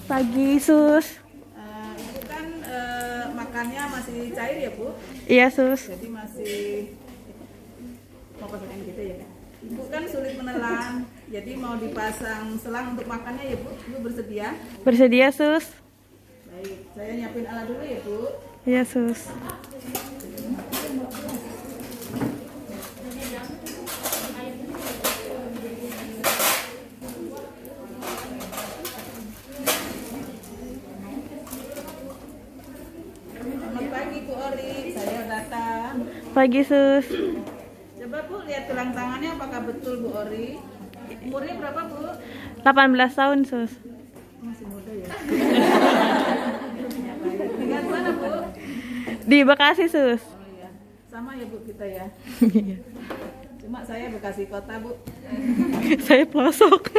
Pagi, Sus. Ibu kan makannya masih cair ya, Bu? Iya, Sus. Jadi masih mau pasangan gitu ya, Kak? Ibu kan sulit menelan, jadi mau dipasang selang untuk makannya ya, Bu? Ibu bersedia? Bersedia, Sus? Baik, saya nyiapin alat dulu ya, Bu. Iya, Sus. Selamat pagi, Bu Ori. Saya datang. Pagi, Sus. Coba Bu lihat tulang tangannya apakah betul Bu Ori. Umurnya berapa, Bu? 18 tahun, Sus. Masih muda ya. Tinggal di mana, Bu? Di Bekasi, Sus. Oh iya, sama ya Bu kita ya. Cuma saya Bekasi Kota, Bu. Saya pelosok.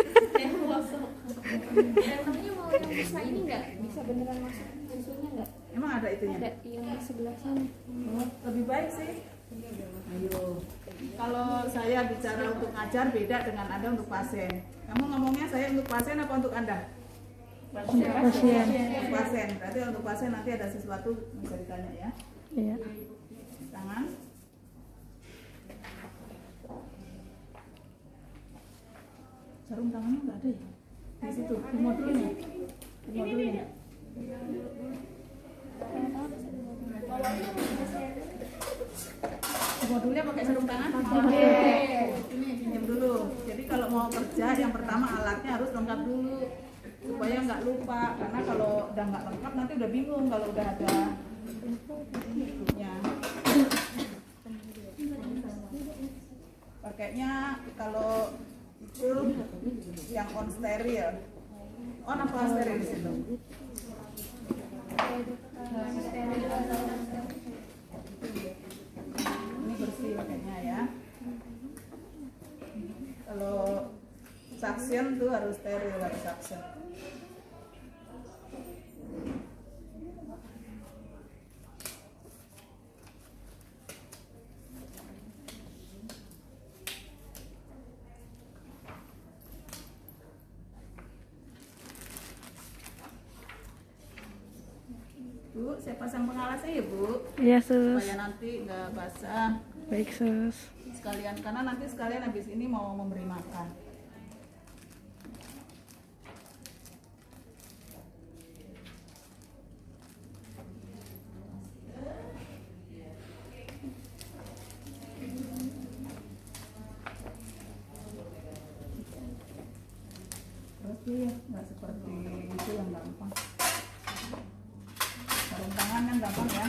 Namanya mau yang bisa ini nggak? Bisa beneran masuk susunya nggak? Emang ada itunya? Ada yang di sebelah sana. Oh, lebih baik sih. Ayo. Kalau saya bicara untuk ngajar beda dengan Anda untuk pasien. Kamu ngomongnya saya untuk pasien apa untuk Anda? Pasien. Untuk pasien. Berarti untuk pasien nanti ada sesuatu yang bisa ditanya ya. Iya. Tangan. Sarung tangannya nggak ada ya? Di situ, di modulnya. Di modulnya. Di modulnya pakai sarung tangan? Oke. Ini pinjam dulu. Jadi kalau mau kerja yang pertama alatnya harus lengkap dulu supaya nggak lupa. Karena kalau udah nggak lengkap nanti udah bingung kalau udah ada bukunya. Pakainya kalau itu yang on steril. On apa steril di situ? Ini bersih pakainya ya. Kalau suction tuh harus steril, harus suction. Bu, saya pasang pengalasnya ya Bu, Iya, Sus. supaya nanti nggak basah. Baik, Sus. Sekalian, karena nanti sekalian habis ini mau memberi makan. Terus ya, nggak seperti itu yang gampang. Sarung tangan yang gampang ya.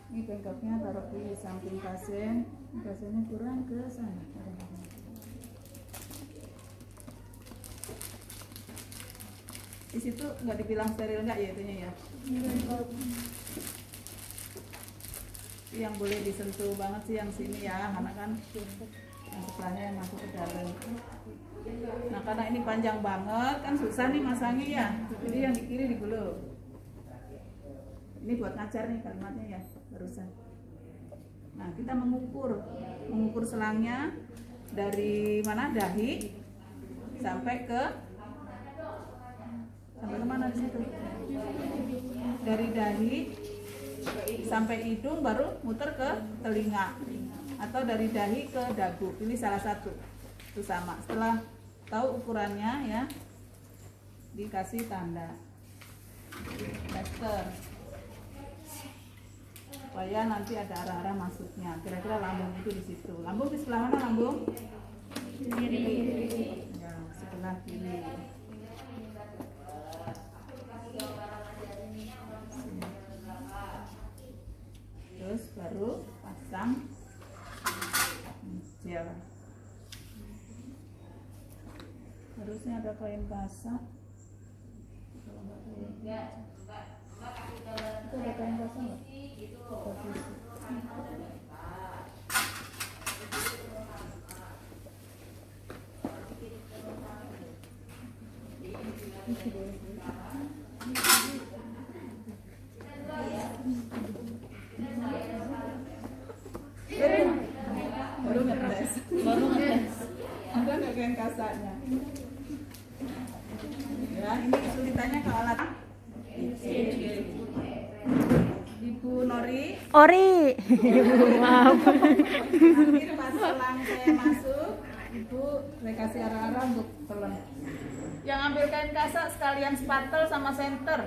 Ini bengkoknya taruh di samping pasien. Pasiennya kurang ke sana. Di situ nggak dibilang steril nggak ya itunya ya? Yang boleh disentuh banget sih yang sini ya, karena kan yang sebelahnya yang masuk ke dalam. Nah karena ini panjang banget kan susah nih masangnya ya, jadi yang di kiri digulung. Ini buat ngajar nih kalimatnya ya barusan. Nah kita mengukur selangnya dari mana, dahi sampai kemana di situ? Dari dahi sampai hidung baru muter ke telinga, atau dari dahi ke dagu, pilih salah satu. Itu sama. Setelah tahu ukurannya ya, dikasih tanda tester supaya nanti ada arah-arah masuknya. Kira-kira lambung itu di situ. Lambung di sebelah mana lambung? Kiri. Ya, sebelah kiri. Terus baru pasang gel. Harusnya ada kain basah. Itu ada kain basah nggak? Bagus. kasanya. Ya, ini kesulitannya ke alat. Ibu Nori. Ori. Maaf. Nanti pas selang saya masuk, Ibu saya kasih arah-arah untuk telan. Yang ambil kain kasak sekalian spatel sama senter.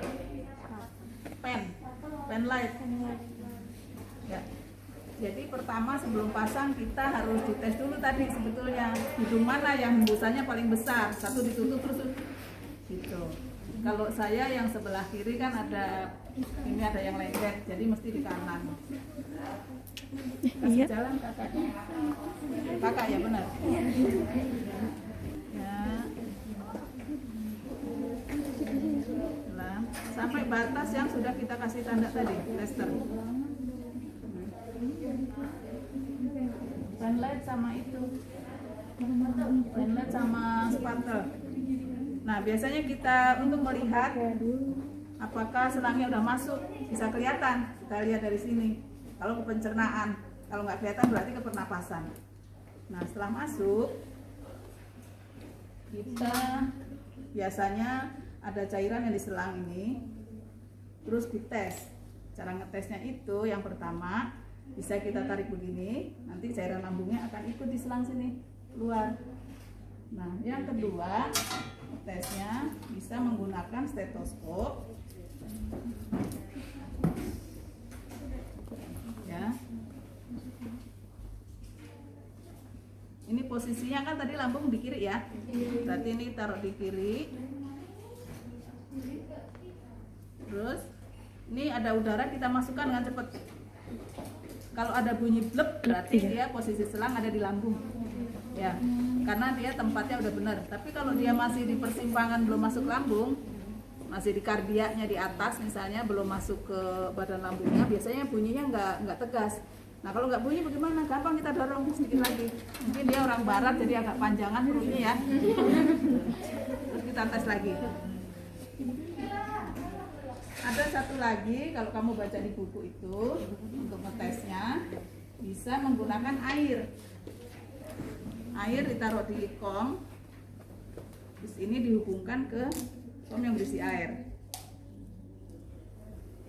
Pen light. Ya. Jadi pertama sebelum pasang kita harus dites dulu tadi sebetulnya hidung mana yang hembusannya paling besar. Satu ditutup terus gitu. Kalau saya yang sebelah kiri kan ada ini ada yang lengket, jadi mesti di kanan. Kasih jalan kakaknya. Kakak ya benar. Ya. Nah, sampai batas yang sudah kita kasih tanda tadi, tester. Bandlight sama itu. Bandlight sama spatel. Nah, biasanya kita untuk melihat apakah selangnya udah masuk, bisa kelihatan. Kita lihat dari sini. Kalau ke pencernaan, kalau nggak kelihatan berarti ke pernapasan. Nah, setelah masuk, kita biasanya ada cairan yang di selang ini, terus dites. Cara ngetesnya itu yang pertama bisa kita tarik begini, nanti cairan lambungnya akan ikut di selang sini keluar. Nah, yang kedua tesnya bisa menggunakan stetoskop. Ya. Ini posisinya kan tadi lambung di kiri ya. Berarti ini taruh di kiri. Terus ini ada udara kita masukkan dengan cepat. Kalau ada bunyi blep berarti dia posisi selang ada di lambung. Ya, karena dia tempatnya udah benar. Tapi kalau dia masih di persimpangan belum masuk lambung, masih di kardiaknya di atas misalnya belum masuk ke badan lambungnya, biasanya bunyinya nggak tegas. Nah kalau nggak bunyi bagaimana? Gampang kita dorong sedikit lagi. Mungkin dia orang barat jadi agak panjangan perutnya ya. Terus kita tes lagi. Ada satu lagi kalau kamu baca di buku itu untuk ngetesnya bisa menggunakan air. Air ditaruh di kom, terus ini dihubungkan ke kom yang berisi air.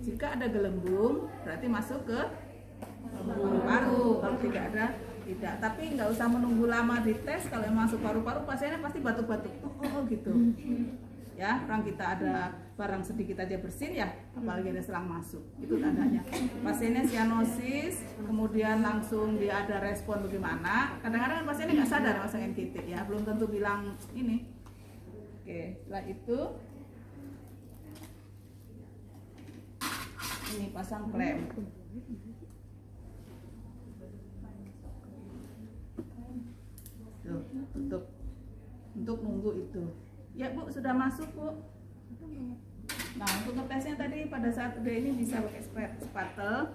Jika ada gelembung, berarti masuk ke paru-paru. Kalau tidak ada, tidak. Tapi nggak usah menunggu lama dites. Kalau yang masuk paru-paru, pasiennya pasti batuk-batuk. Oh gitu. Ya, orang kita ada barang sedikit aja bersin ya, apalagi ada selang masuk. Itu tandanya. Pasiennya sianosis, kemudian langsung dia ada respon bagaimana. Kadang-kadang pasiennya nggak sadar masang NKT ya, belum tentu bilang ini. Oke, setelah itu ini pasang klem. Tuh, tutup. Untuk nunggu itu. Ya Bu, sudah masuk Bu. Nah untuk ngetesnya tadi pada saat udah ini bisa pakai spatel.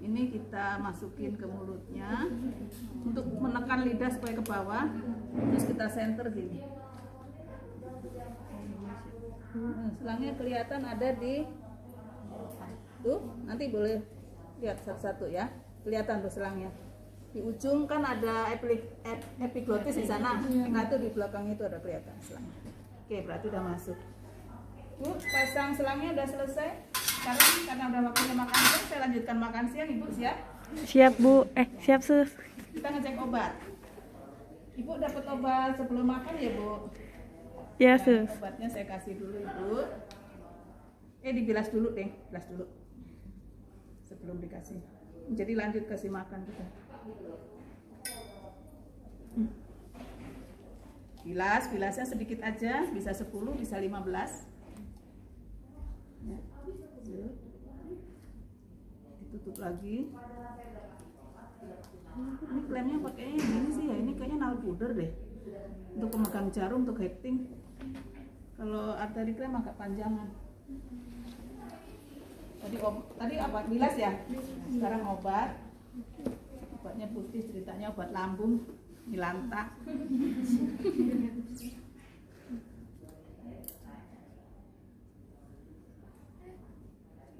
Ini kita masukin ke mulutnya untuk menekan lidah supaya ke bawah. Terus kita center gini. Selangnya kelihatan ada di tuh, nanti boleh lihat satu-satu ya. Kelihatan tuh selangnya. Di ujung kan ada epiglotis di sana. Nah itu di belakang itu ada kelihatan selangnya. Oke, berarti udah masuk. Bu, pasang selangnya udah selesai. Sekarang karena udah waktunya makan siang, saya lanjutkan makan siang. Ibu siap? Siap Bu. Siap Sus. Kita ngecek obat. Ibu dapat obat sebelum makan ya Bu? Ya Nah, Sus. obatnya saya kasih dulu Ibu. Dibilas dulu deh, bilas dulu. Sebelum dikasih. Jadi lanjut kasih makan kita. Bilasnya sedikit aja, bisa 10, bisa 15. Ya. Ditutup lagi. Ini klemnya pakainya yang gini sih ya, ini kayaknya nail powder deh. Untuk pemegang jarum, untuk hekting. Kalau arteri klem agak panjangan. Tadi apa? Bilas ya? Sekarang obat. Obatnya putih, ceritanya obat lambung. Milanta.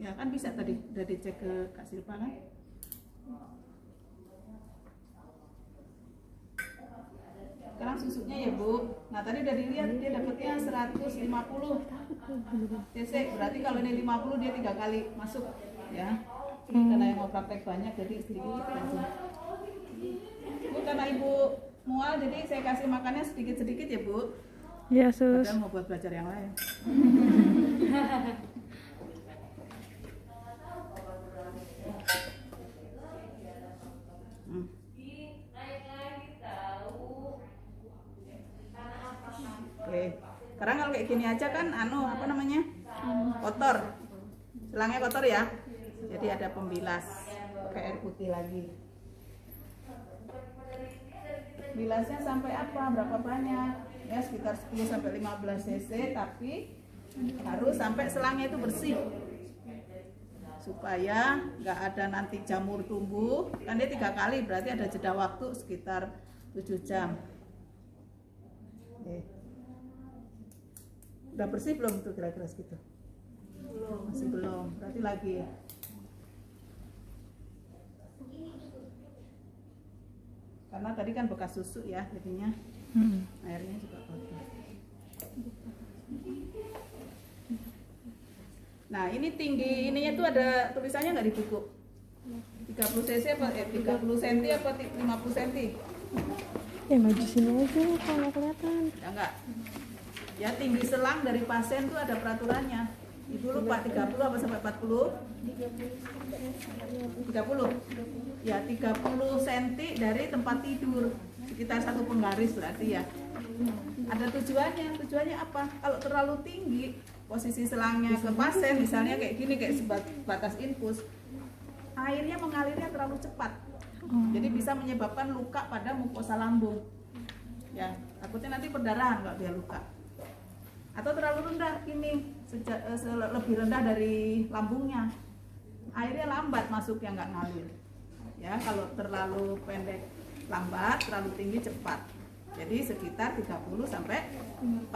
Ya kan bisa tadi udah dicek ke Kak Silpa kan? Sekarang susunya ya Bu. Nah tadi udah dilihat dia dapatnya 150 cc. Berarti kalau ini 50 dia 3 kali masuk ya. Ini karena yang mau praktek banyak jadi sedikit aja. Bu, karena Ibu mual jadi saya kasih makannya sedikit-sedikit ya Bu. Iya sus. Padahal mau buat belajar yang lain. Oke. Sekarang kalau kayak gini aja kan apa namanya? Kotor. Selangnya kotor ya. Jadi ada pembilas. Pakai air putih lagi. Bilasnya sampai apa? Berapa banyak? Ya sekitar 10 sampai 15 cc, tapi harus sampai selangnya itu bersih. Supaya nggak ada nanti jamur tumbuh. Kan dia 3 kali, berarti ada jeda waktu sekitar 7 jam. Oke. Udah bersih belum tuh kira-kira segitu? Belum. Masih belum. Berarti lagi. Karena tadi kan bekas susu ya, jadinya airnya juga kotor. Nah ini tinggi ininya tuh ada tulisannya nggak di buku? 30 cc apa 30 cm apa 50 cm? Ya maju sini aja kalau nggak kelihatan. Ya enggak. Ya tinggi selang dari pasien tuh ada peraturannya. Ibu lupa 30 apa sampai 40? 30. Ya 30 cm dari tempat tidur. Sekitar 1 penggaris berarti ya. Ada tujuannya. Tujuannya apa? Kalau terlalu tinggi posisi selangnya ke pasien, misalnya kayak gini, kayak sebatas infus, airnya mengalirnya terlalu cepat. Jadi bisa menyebabkan luka pada mukosa lambung. Ya, takutnya nanti perdarahan kalau dia luka. Atau terlalu rendah ini, lebih rendah dari lambungnya. Airnya lambat masuknya, nggak ngalir. Ya, kalau terlalu pendek lambat, terlalu tinggi cepat. Jadi sekitar 30 sampai 40.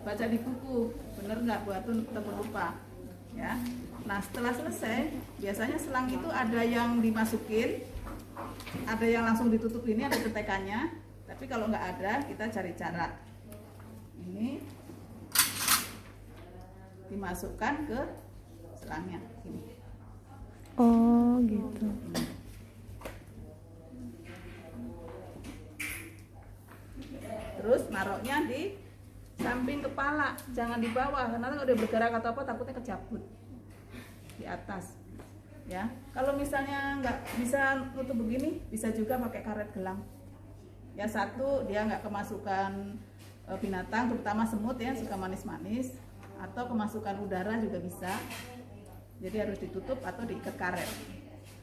Baca di buku, bener nggak buat lupa. Ya. Nah setelah selesai, biasanya selang itu ada yang dimasukin, ada yang langsung ditutup ini, ada tetekannya. Tapi kalau nggak ada, kita cari cara. Ini dimasukkan ke selangnya. Ini. Oh gitu. Terus naruhnya di samping kepala, jangan di bawah, karena kalau dia bergerak atau apa takutnya kejabut di atas. Ya, kalau misalnya nggak bisa nutup begini, bisa juga pakai karet gelang. Ya satu, dia nggak kemasukan binatang, terutama semut ya, suka manis-manis, atau kemasukan udara juga bisa. Jadi harus ditutup atau diikat karet.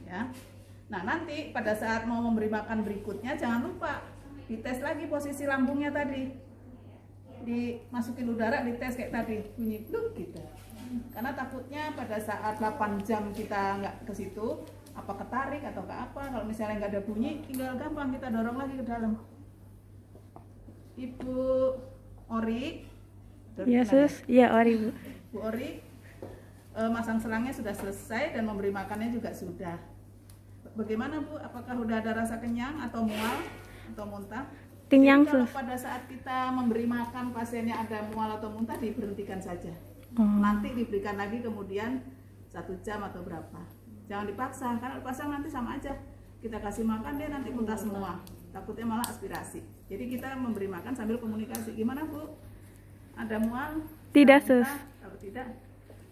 Ya. Nah nanti pada saat mau memberi makan berikutnya, jangan lupa dites lagi posisi lambungnya tadi, dimasukin udara, dites kayak tadi, bunyi bluk gitu. Karena takutnya pada saat 8 jam kita nggak ke situ, apa ketarik atau ke apa, kalau misalnya nggak ada bunyi, tinggal gampang kita dorong lagi ke dalam. Ibu Ori, Iya sus, iya Ori Bu. Bu Ori, masang selangnya sudah selesai dan memberi makannya juga sudah. Bagaimana Bu? Apakah udah ada rasa kenyang atau mual atau muntah? Kenyang Jadi kalau sus. pada saat kita memberi makan pasiennya ada mual atau muntah, diberhentikan saja. Nanti diberikan lagi kemudian 1 jam atau berapa. Jangan dipaksa, karena dipaksa nanti sama aja. Kita kasih makan dia nanti muntah semua. Takutnya malah aspirasi. Jadi kita memberi makan sambil komunikasi. Gimana Bu? Ada mual? Tidak Ada muntah? sus. Kalau tidak,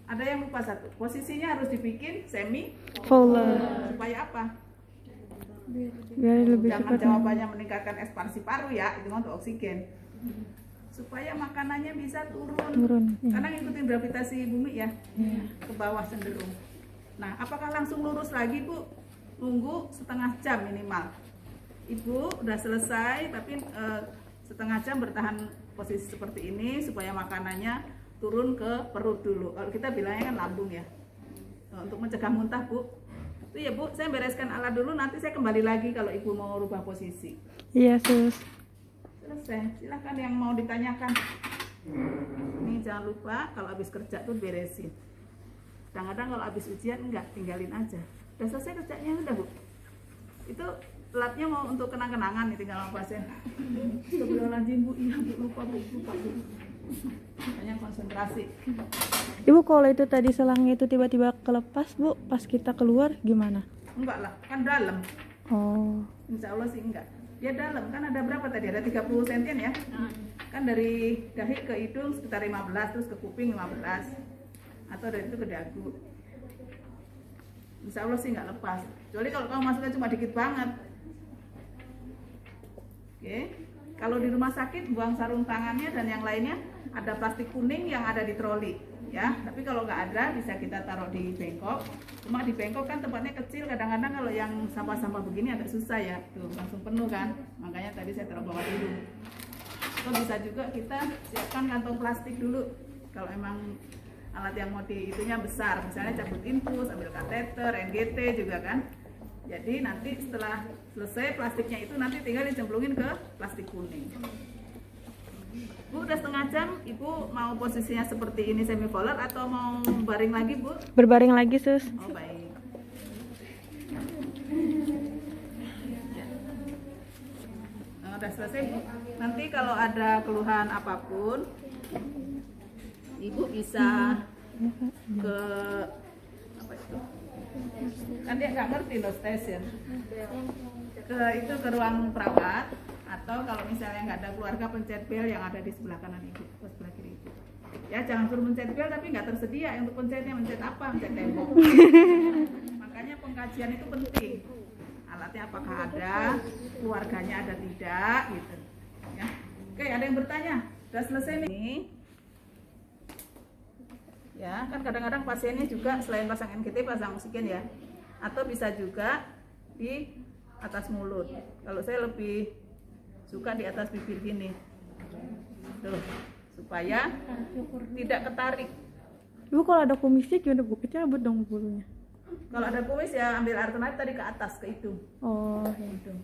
ada yang lupa satu. Posisinya harus dibikin semi Fowler. supaya apa? Biar lebih Jangan cepat. jawabannya meningkatkan ekspansi paru ya, itu untuk oksigen. Supaya makanannya bisa turun. Ya. Karena ngikutin gravitasi bumi ya, ke bawah cenderung. Nah, apakah langsung lurus lagi Bu? Tunggu setengah jam minimal. Ibu udah selesai, tapi setengah jam bertahan posisi seperti ini supaya makanannya turun ke perut dulu. Kalau kita bilangnya kan lambung ya. Untuk mencegah muntah Bu. Itu ya Bu, saya bereskan alat dulu, nanti saya kembali lagi kalau Ibu mau rubah posisi. Iya sus. Selesai, silahkan yang mau ditanyakan. Ini jangan lupa kalau habis kerja tuh beresin. Kadang-kadang kalau habis ujian enggak, tinggalin aja. Udah selesai kerjanya udah Bu. Itu platnya mau untuk kenang-kenangan nih, tinggal sama pasien. Astagfirullahaladzim Bu, iya Bu, lupa Bu. Hanya konsentrasi. Ibu kalau itu tadi selangnya itu tiba-tiba kelepas Bu, pas kita keluar gimana? Enggak lah, kan dalam. Oh. Insya Allah sih enggak. Ya dalam, kan ada berapa tadi? Ada 30 sentian ya? Kan dari dahi ke hidung sekitar 15, terus ke kuping 15. Atau dari itu ke dagu. Insya Allah sih nggak lepas. Kecuali kalau kamu masuknya cuma dikit banget. Oke. Kalau di rumah sakit buang sarung tangannya dan yang lainnya ada plastik kuning yang ada di troli, ya. Tapi kalau nggak ada bisa kita taruh di bengkok. Cuma di bengkok kan tempatnya kecil, kadang-kadang kalau yang sampah-sampah begini agak susah ya, tuh langsung penuh kan. Makanya tadi saya taruh bawah dulu. Atau bisa juga kita siapkan kantong plastik dulu. Kalau emang alat yang mau itunya besar, misalnya cabut infus, ambil kateter, NGT juga kan. Jadi nanti setelah selesai plastiknya itu nanti tinggal dicemplungin ke plastik kuning. Bu, udah setengah jam, Ibu mau posisinya seperti ini semipolar atau mau baring lagi Bu? Berbaring lagi sus. Oh baik. Ya. Nah, udah selesai Bu. Nanti kalau ada keluhan apapun, Ibu bisa ke apa itu? Kan dia nggak ngerti loh station. Ke ruang perawat, atau kalau misalnya nggak ada keluarga, pencet bel yang ada di sebelah kanan Ibu, sebelah kiri Ibu. Ya jangan suruh mencet bel tapi nggak tersedia untuk pencetnya, mencet apa? Mencet tembok. Makanya pengkajian itu penting. Alatnya apakah ada, keluarganya ada tidak, gitu. Ya. Oke, ada yang bertanya? Sudah selesai nih. Ya, kan kadang-kadang pasiennya juga selain pasang NGT pasang oksigen ya, atau bisa juga di atas mulut. Kalau saya lebih suka di atas bibir gini, tuh, supaya tidak ketarik. Ibu kalau ada kumisnya gimana Bu? Cabut dong bulunya. Kalau ada kumis ya ambil alternatif tadi ke atas, ke hidung. Oh, ya. Hidung.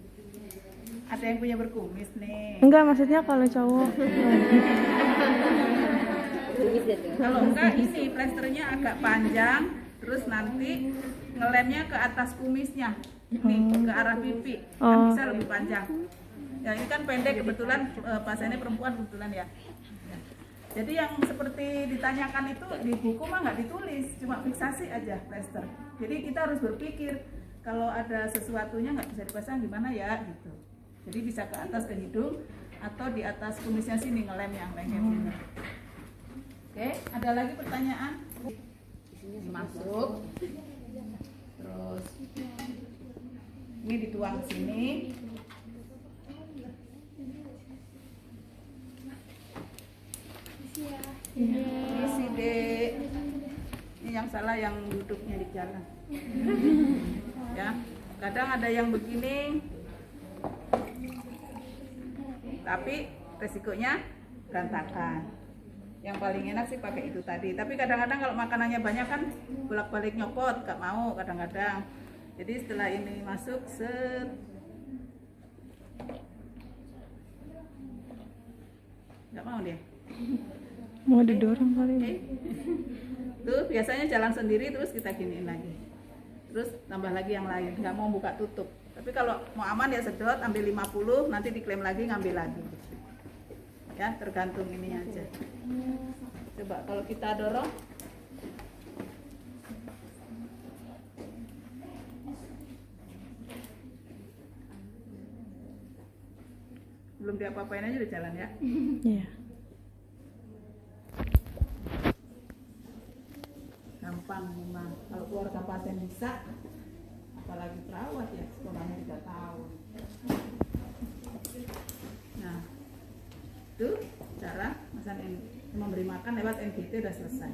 Ada yang punya berkumis nih. Enggak, maksudnya kalau cowok. Kalau enggak ini plesternya agak panjang, terus nanti ngelemnya ke atas kumisnya, ini ke arah pipi, kan bisa lebih panjang. Ya ini kan pendek kebetulan, pasiennya perempuan kebetulan ya. Jadi yang seperti ditanyakan itu di buku mah nggak ditulis, cuma fiksasi aja plester. Jadi kita harus berpikir kalau ada sesuatunya nggak bisa dipasang gimana ya gitu. Jadi bisa ke atas ke hidung atau di atas kumisnya sini ngelemnya, lengket sini. Oke, ada lagi pertanyaan? Masuk. Terus ini dituang sini. Isi dek. Ini yang salah yang duduknya di jalan. Ya, kadang ada yang begini. Tapi resikonya berantakan. Yang paling enak sih pakai itu tadi. Tapi kadang-kadang kalau makanannya banyak kan bolak-balik nyopot, gak mau kadang-kadang. Jadi setelah ini masuk set, gak mau deh. Mau didorong kali. Okay. Tuh biasanya jalan sendiri terus kita giniin lagi. Terus tambah lagi yang lain, nggak mau buka tutup. Tapi kalau mau aman ya sedot, ambil 50, nanti diklaim lagi, ngambil lagi. Ya tergantung ini aja. Coba kalau kita dorong, belum diapa-apain aja udah jalan ya. Iya. Gampang memang. Kalau keluarga pasien bisa, apalagi perawat ya, sekolahnya 3 tahun. Nah, itu cara memberi makan lewat NGT udah selesai.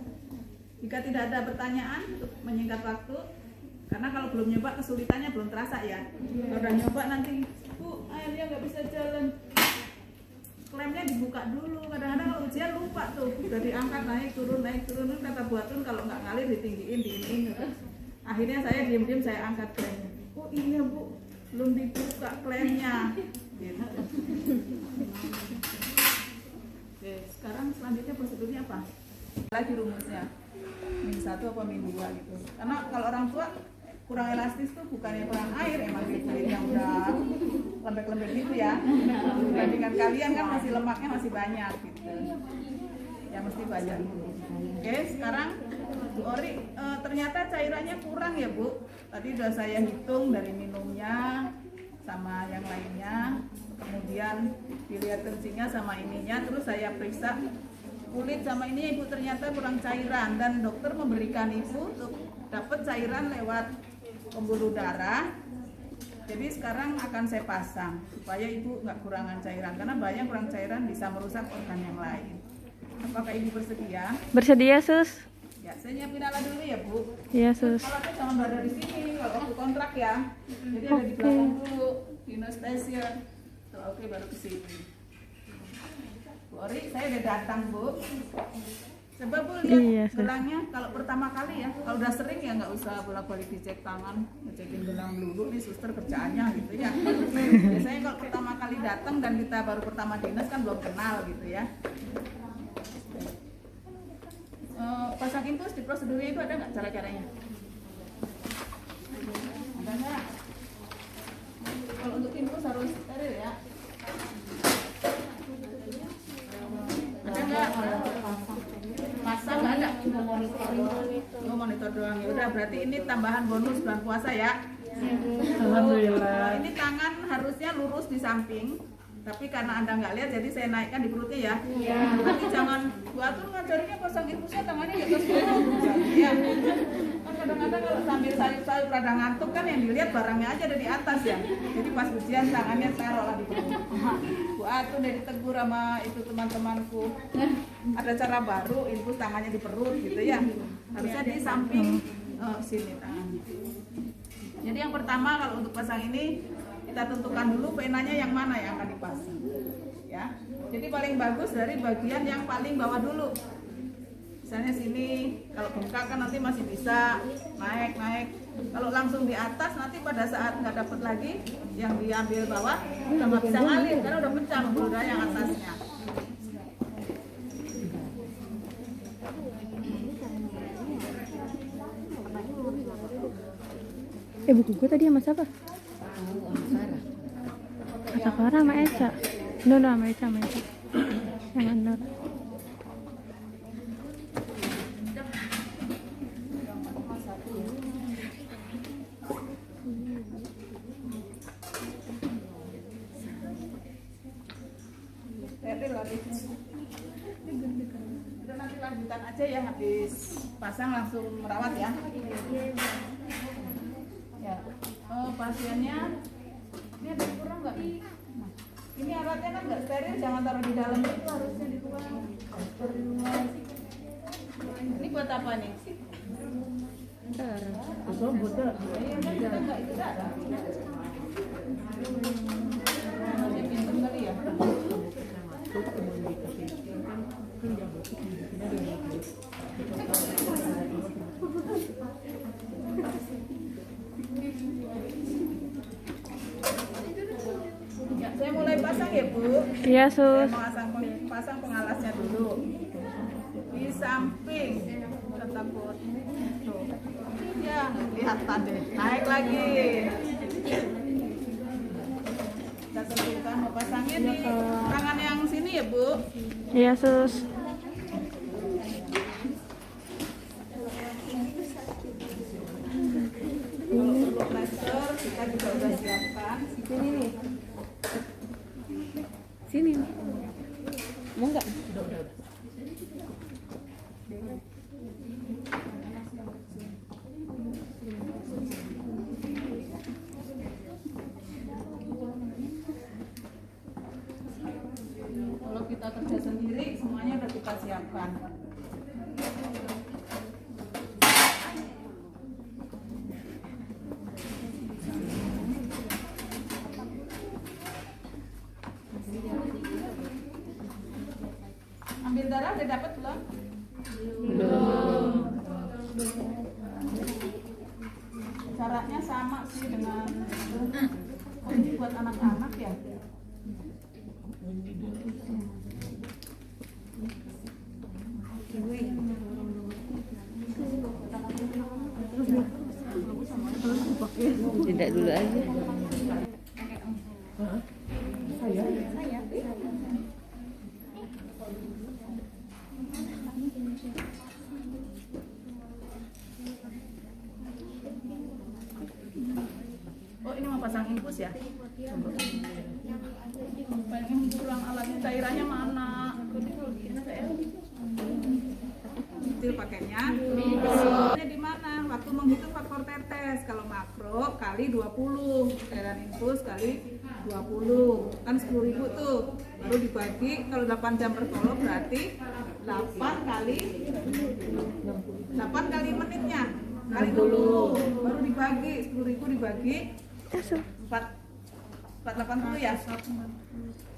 Jika tidak ada pertanyaan untuk menyingkat waktu, karena kalau belum nyoba kesulitannya belum terasa ya. Kalau udah nyoba nanti, Bu, akhirnya nggak bisa jalan. Klemnya dibuka dulu. Kadang-kadang kalau ujian lupa tuh, udah diangkat naik turun kata buatun kalau nggak ngalir ditinggiin diinin. Akhirnya saya diam-diam saya angkat klemnya. Oh iya Bu, belum dibuka klemnya. Gitu. Oke, sekarang selanjutnya prosedurnya apa? Lagi rumusnya min 1 apa min 2 gitu. Karena kalau orang tua kurang elastis tuh bukannya kurang air, emang kulit yang udah lembek-lembek gitu ya. Dibandingkan kalian kan masih lemaknya masih banyak gitu. Ya mesti banyak dulu. Oke, sekarang Bu Ori, ternyata cairannya kurang ya Bu. Tadi udah saya hitung dari minumnya sama yang lainnya. Kemudian dilihat tensinya sama ininya, terus saya periksa kulit sama ini Ibu ternyata kurang cairan, dan dokter memberikan Ibu untuk dapat cairan lewat pembuluh darah. Jadi sekarang akan saya pasang supaya Ibu nggak kurangan cairan, karena banyak kurang cairan bisa merusak organ yang lain. Apakah Ibu bersedia? Bersedia, Sus? Ya, saya nyiapin alat dulu ya Bu. Iya, Sus. Alatnya jangan berada di sini kalau aku kontrak ya. Jadi ada di belakang dulu, di anestesian. Setelah oke baru ke sini. Bu Ori, saya udah datang Bu. Coba Bu lihat Iya, Sus. gelangnya. Kalau pertama kali ya, kalau udah sering ya nggak usah bolak-balik dicek tangan, ngecekin gelang dulu. Nih suster kerjaannya gitu ya. Biasanya kalau pertama kali datang dan kita baru pertama dinas kan belum kenal gitu ya. Pasang infus di prosedurnya itu ada nggak cara-caranya? Ada nggak? Kalau untuk infus harus steril ya. Ada nggak? Pasang nggak ada? Oh, monitor doang ya. Udah berarti ini tambahan bonus bulan puasa ya. Alhamdulillah. Ini tangan harusnya lurus di samping. Tapi karena Anda nggak lihat, jadi saya naikkan di perutnya ya. Nanti jangan buat tuh ngajarinya pasang infusnya tangannya di atas perut. Ya. Kan kadang-kadang kalau sambil sayup-sayup rada ngantuk kan yang dilihat barangnya aja ada di atas ya. Jadi pas ujian tangannya taruh lah di perut. Bu Atu udah ditegur sama itu teman-temanku. Ada cara baru, infus tangannya di perut gitu ya. Harusnya di samping sini tangannya. Jadi yang pertama kalau untuk pasang ini kita tentukan dulu penanya yang mana yang akan dipasang ya. Jadi paling bagus dari bagian yang paling bawah dulu. Misalnya sini, kalau bengkak kan nanti masih bisa naik. Kalau langsung di atas nanti pada saat nggak dapat lagi yang diambil bawah udah nggak bisa ngalir karena udah pecah pembuluh darah yang atasnya. Buku gue tadi sama siapa? Sakara sama Eca. No, sama Eca. Yang benar. Udah nanti lanjutan aja ya, habis pasang langsung merawat ya. Ya. Pasiennya ini ada yang kurang nggak? Nah, ini alatnya kan nggak steril, jangan taruh di dalam, itu harusnya dibuang. Ini buat apa nih? Asal botol. Iya kan kita nggak itu darah. Dia pintar kali ya. Ya, saya mulai pasang ya Bu. Iya, Saya Sus. pasang pengalasnya dulu di samping ketakut. Tuh. Ya, kelihatan deh. Naik lagi. Kita tentukan mau pasangnya di tangan yang sini ya Bu. Iya, Sus. Kalau perlu plester kita juga udah siapkan. Sini nih. Sini nih. Mau nggak? Kalau kita kerja sendiri semuanya udah kita siapkan. Ambil darah udah dapat belum? Belum. Caranya sama sih dengan ini buat anak-anak ya. Tidak dulu aja. Oh, ini mau pasang infus ya? Pengen kurang alatnya, cairannya mana? Kecil pakainya. Ini di mana? Waktu menghitung faktor tetes. Kalau makro kali 20, cairan infus kali 20. Kan 10.000 tuh. Baru dibagi, kalau 8 jam per tolong berarti 8 kali menitnya. Kali 20. Baru dibagi, 10.000 dibagi 480 ya.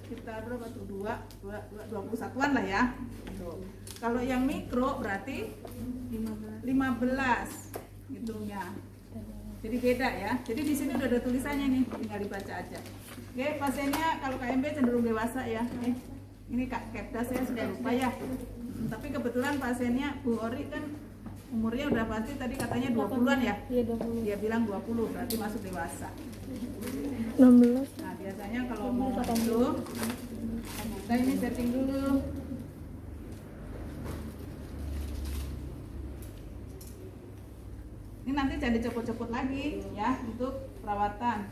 Sekitar berapa tuh? 21-an lah ya. Kalau yang mikro berarti 15 hitungnya. Jadi beda ya. Jadi di sini udah ada tulisannya nih, tinggal dibaca aja. Oke, pasiennya kalau KMB cenderung dewasa ya. Ini Kak Kepda saya sudah lupa ya. Tapi kebetulan pasiennya Bu Ori kan umurnya udah pasti tadi katanya 20-an ya. Iya 20. Dia bilang 20 berarti masuk dewasa. 16. Nah, biasanya kalau mau itu kita ini setting dulu. Ini nanti jangan dicopot-copot lagi ya untuk perawatan.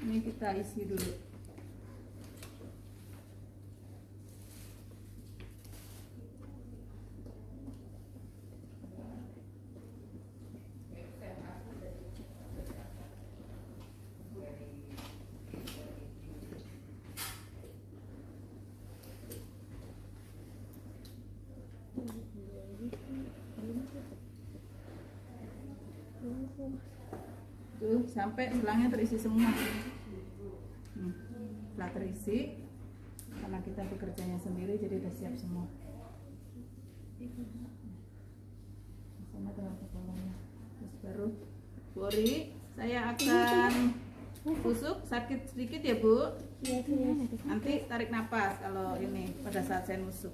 Ini kita isi dulu. Tuh, sampai selangnya terisi semua. Setelah terisi, karena kita bekerjanya sendiri jadi udah siap semua. Sama dengan kepalanya. Terus baru Bu Ori, saya akan tusuk, sakit sedikit ya Bu. Nanti tarik napas kalau ini pada saat saya nusuk.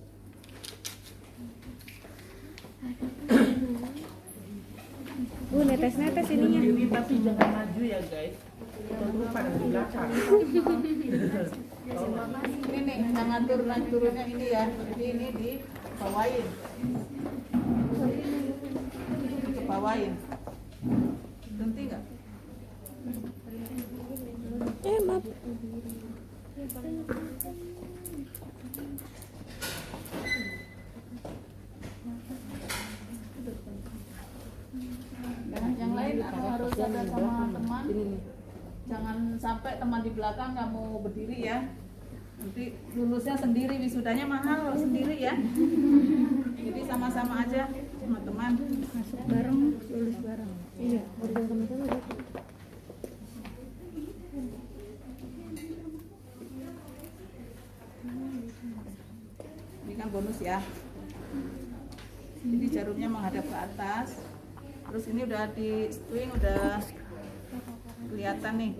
Netes-netes ininya. Ini tapi jangan maju ya guys. Tunggu pada di belakang. Ini nih, jangan turunnya ini ya. Jadi ini dibawain. Kebawain. Berhenti nggak? Maaf. Nah, yang lain harus ada sama teman. Jangan sampai teman di belakang kamu berdiri ya. Nanti lulusnya sendiri, wisudanya mahal sendiri ya. Jadi sama-sama aja sama teman. Masuk bareng, lulus bareng. Iya, udah sama-sama. Ini kan bonus ya. Jadi jarumnya menghadap ke atas. Terus ini udah di string, udah kelihatan nih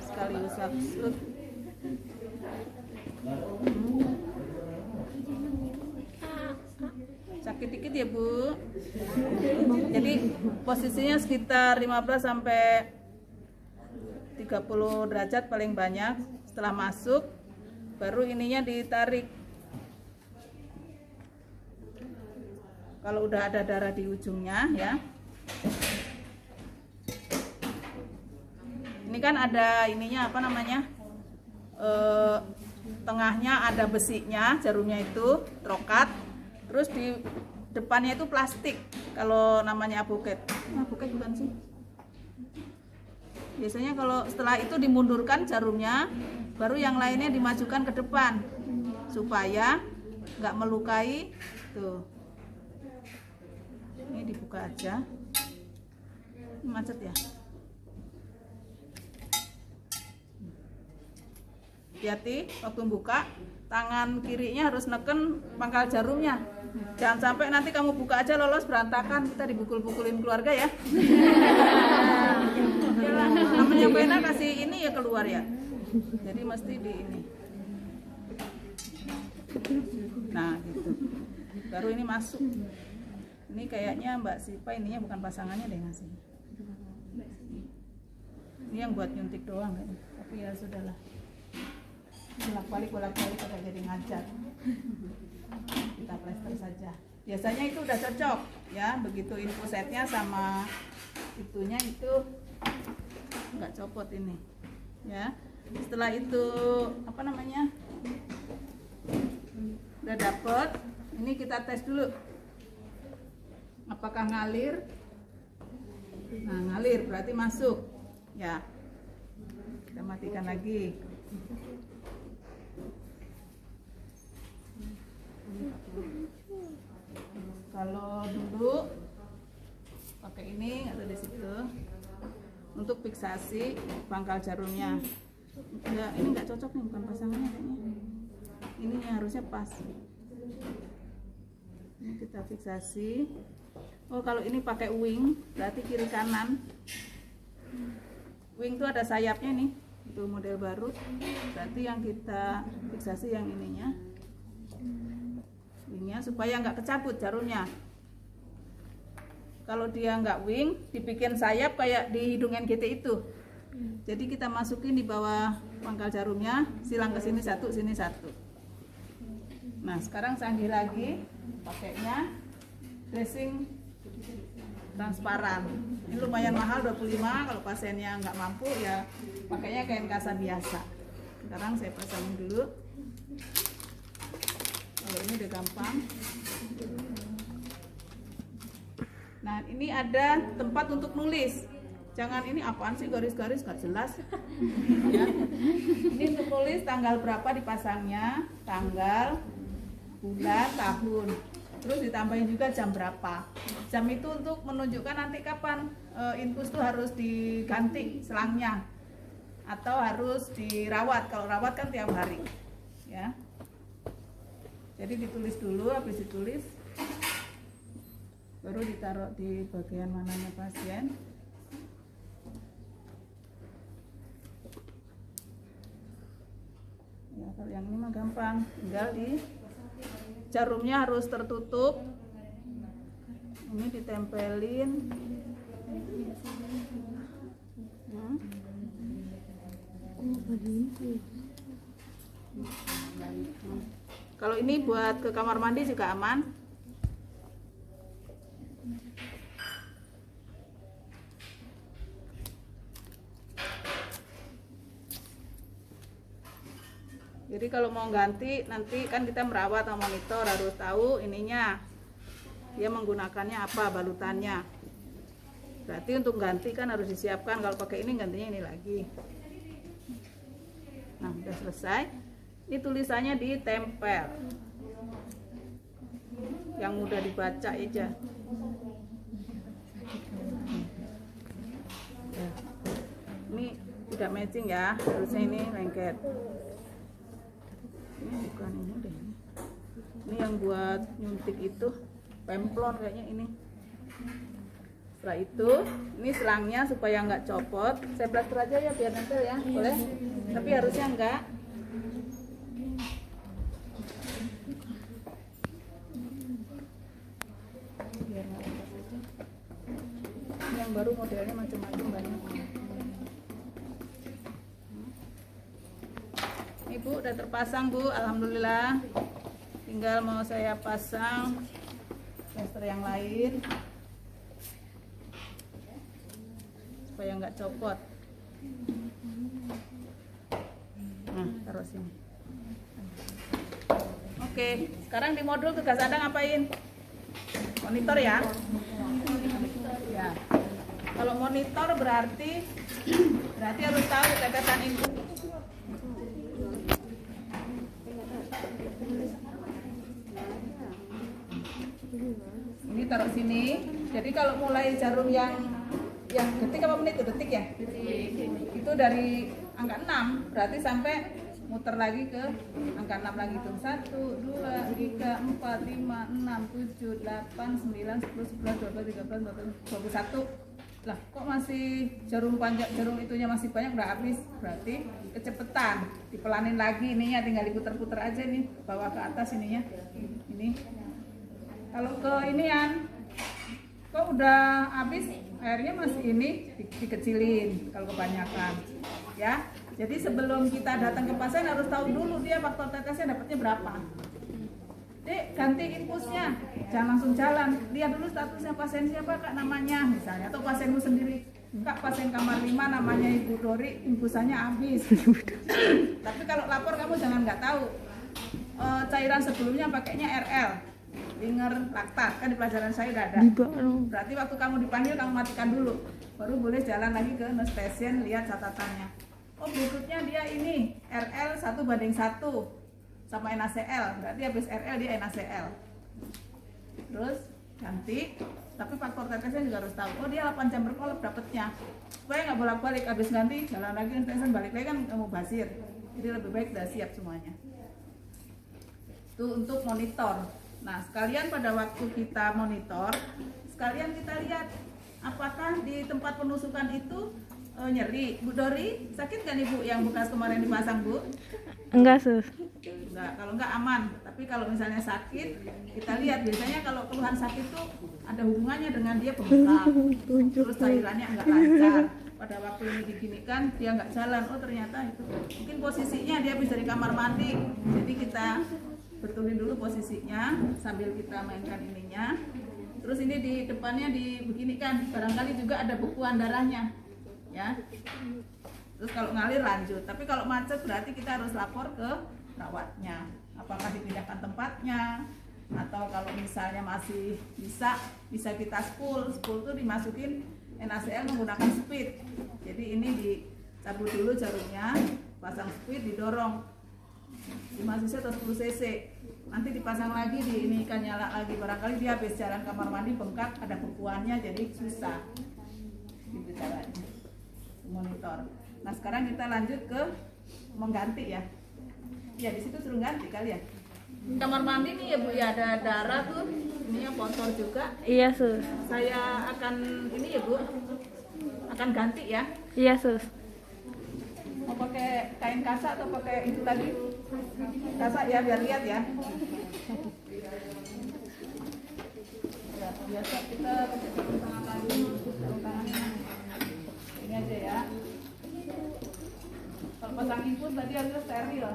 sekali usap. Sakit dikit ya Bu. Jadi posisinya sekitar 15 sampai 30 derajat paling banyak. Setelah masuk baru ininya ditarik. Kalau udah ada darah di ujungnya ya. Ini kan ada ininya apa namanya? Tengahnya ada besinya, jarumnya itu trokat. Terus di depannya itu plastik. Kalau namanya apoket. Apoket bukan sih? Biasanya kalau setelah itu dimundurkan jarumnya, baru yang lainnya dimajukan ke depan supaya nggak melukai. Tuh, ini dibuka aja. Ini macet ya. Hati-hati waktu buka, tangan kirinya harus neken pangkal jarumnya. Jangan sampai nanti kamu buka aja lolos berantakan, kita dibukul-bukulin keluarga ya. Namanya pena kasih ini ya keluar ya. Jadi mesti di ini. Nah gitu. Baru ini masuk. Ini kayaknya Mbak Sipa ininya bukan pasangannya deh ngasih. Ini yang buat nyuntik doang kayaknya. Tapi ya sudahlah. Bolak-balik agak jadi ngajar. Kita plester saja. Biasanya itu udah cocok ya, begitu info setnya sama itunya itu nggak copot ini ya. Setelah itu apa namanya udah dapet, ini kita tes dulu apakah ngalir. Nah ngalir berarti masuk ya, kita matikan lagi. Kalau dulu pakai ini atau di situ untuk fiksasi pangkal jarumnya. Ya, ini nggak cocok nih, bukan pasangannya kayaknya. Ini harusnya pas. Ini kita fiksasi. Oh kalau ini pakai wing, berarti kiri kanan. Wing itu ada sayapnya nih, itu model baru. Berarti yang kita fiksasi yang ininya. Wingnya supaya nggak kecabut jarumnya. Kalau dia nggak wing, dibikin sayap kayak di hidung NGT itu. Jadi kita masukin di bawah pangkal jarumnya, silang ke sini satu, sini satu. Nah sekarang canggih lagi, pakainya dressing transparan. Ini lumayan mahal 25, kalau pasiennya nggak mampu ya pakainya kain kasa biasa. Sekarang saya pasang dulu. Kalau ini udah gampang. Nah ini ada tempat untuk nulis. Jangan ini apaan sih garis-garis gak jelas ya. Ini untuk nulis tanggal berapa dipasangnya, tanggal, bulan, tahun. Terus ditambahin juga jam berapa. Jam itu untuk menunjukkan nanti kapan infus itu harus diganti selangnya atau harus dirawat. Kalau rawat kan tiap hari ya. Jadi ditulis dulu, habis ditulis baru ditaruh di bagian mananya pasien. Ya, kalau yang ini mah gampang, tinggal di jarumnya harus tertutup. Ini ditempelin. Kalau ini buat ke kamar mandi juga aman. Jadi kalau mau ganti nanti kan kita merawat atau monitor harus tahu ininya dia menggunakannya apa, balutannya. Berarti untuk ganti kan harus disiapkan. Kalau pakai ini gantinya ini lagi. Nah udah selesai. Ini tulisannya ditempel, yang mudah dibaca aja. Ini tidak matching ya, harusnya ini lengket. Ini bukan ini deh. Ini yang buat nyuntik itu, pemplon kayaknya ini. Setelah itu, ini selangnya supaya nggak copot. Saya plaster aja ya biar nempel ya, boleh? Tapi harusnya enggak. Yang baru modelnya macam-macam banyak. Ibu udah terpasang Bu, alhamdulillah. Tinggal mau saya pasang plaster yang lain supaya nggak copot. Nah, taruh sini. Oke, sekarang di modul tugas Anda ngapain? Monitor ya. Ya. Kalau monitor berarti harus tahu tetesan input. Ini taruh sini. Jadi kalau mulai jarum yang detik apa menit itu detik ya? Itu dari angka 6 berarti sampai muter lagi ke angka 6 lagi tuh. 1 2 3 4 5 6 7 8 9 10 11 12 13 14 21. Lah kok masih jarum panjang, jarum itunya masih banyak, udah habis, berarti kecepetan. Dipelanin lagi ininya, tinggal diputer-puter aja nih bawah ke atas ininya. Ini kalau ke inian kok udah habis, airnya masih ini dikecilin kalau kebanyakan ya. Jadi sebelum kita datang ke pasien harus tahu dulu dia faktor tetesnya dapatnya berapa. Dek, ganti infusnya, jangan langsung jalan. Lihat dulu statusnya pasien siapa, Kak, namanya misalnya, atau pasienmu sendiri. Kak, pasien kamar 5 namanya Ibu Dori, infusannya habis. Tapi kalau lapor kamu jangan nggak tahu. Cairan sebelumnya pakainya RL, Ringer Laktat, kan di pelajaran saya udah ada. Berarti waktu kamu dipanggil kamu matikan dulu, baru boleh jalan lagi ke nurse patient, lihat catatannya. Oh, berikutnya dia ini RL 1:1 sama NaCl, berarti habis RL dia NaCl. Terus ganti, tapi faktor tetesnya juga harus tahu. Oh, dia 8 jam berkolap dapatnya. Supaya nggak bolak-balik, habis ganti jalan lagi nurse balik lagi kan kamu basir. Jadi lebih baik udah siap semuanya. Itu untuk monitor. Nah, sekalian pada waktu kita monitor, sekalian kita lihat apakah di tempat penusukan itu nyeri. Bu Dori, sakit kan Ibu yang bekas kemarin dipasang, Bu? Enggak, Sus. Enggak, kalau enggak aman. Tapi kalau misalnya sakit, kita lihat biasanya kalau keluhan sakit itu ada hubungannya dengan dia bengkak, terus cairannya enggak lancar. Pada waktu ini diginikan dia enggak jalan. Oh, ternyata itu mungkin posisinya dia habis dari kamar mandi. Jadi kita betulin dulu posisinya sambil kita mainkan ininya. Terus ini di depannya dibeginikan, barangkali juga ada bekuan darahnya ya. Terus kalau ngalir lanjut, tapi kalau macet berarti kita harus lapor ke perawatnya, apakah dipindahkan tempatnya, atau kalau misalnya masih bisa kita spool tuh dimasukin NaCl menggunakan speed. Jadi ini dicabut dulu jarumnya, pasang speed, didorong 5 cc atau 10 cc, nanti dipasang lagi, ini kan nyala lagi. Barangkali dia habis jalan kamar mandi bengkak, ada bekuannya, jadi susah gitu caranya monitor. Nah, sekarang kita lanjut ke mengganti ya. Ya, di situ suruh ganti kali ya. Kamar mandi nih ya Bu ya, ada darah tuh, ininya kotor juga. Iya, Sus. Saya akan ini ya Bu, akan ganti ya. Iya, Sus. Mau pakai kain kasak atau pakai itu lagi? Kasak ya, biar lihat ya. Ya, biasa kita pakai sarung tangan lagi, sarung tangannya. Ini aja ya. Kalau pasang infus tadi harus steril.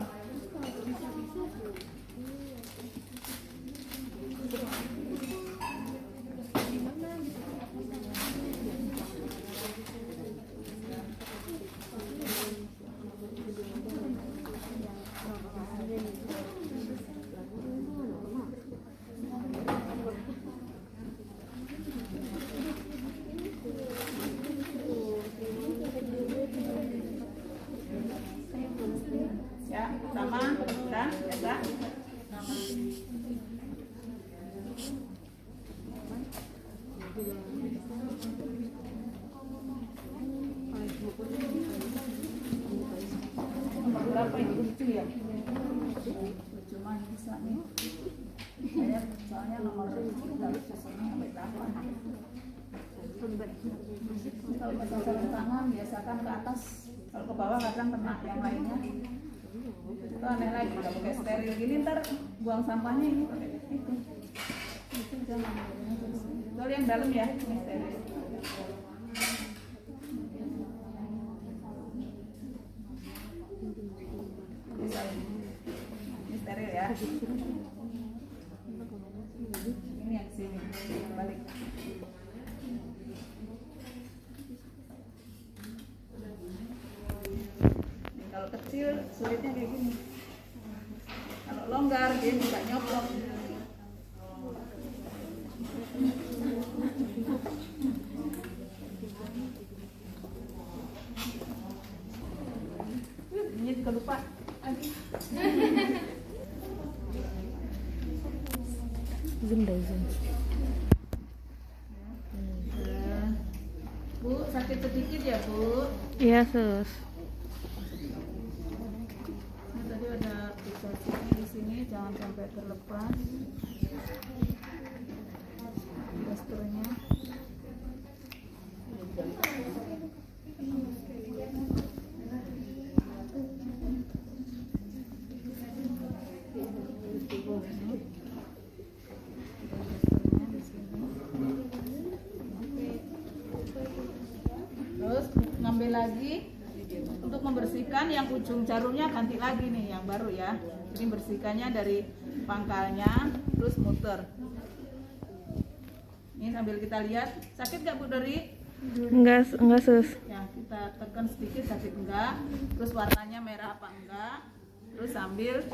Ya, sama dan biasa. Nomor berapa ini? 7 ya? 7 mah bisa nih. Saya soalnya nomor 7 harus kesini sampai 8. Kalau pasang sarung tangan biasakan ke atas, kalau ke bawah kadang kena yang lainnya. Itu aneh lagi, kalau pakai steril gini ntar buang sampahnya ini pakai itu jangan. Kalau yang dalam ya ini steril. Ini steril ya. Ini yang sini balik. Kalau kecil sulitnya kayak gini. Kalau longgar dia bisa nyoplok. sakit sedikit ya Bu. Iya sus. Ini tadi ada pulsasinya di sini, jangan sampai terlepas. Plasternya. Terus ngambil lagi untuk membersihkan yang ujung jarumnya, ganti lagi nih yang baru ya. Ini bersihkannya dari pangkalnya terus muter. Ini sambil kita lihat, sakit nggak Bu Dori? Enggak sus. Ya, kita tekan sedikit, sakit enggak, terus warnanya merah apa enggak, terus sambil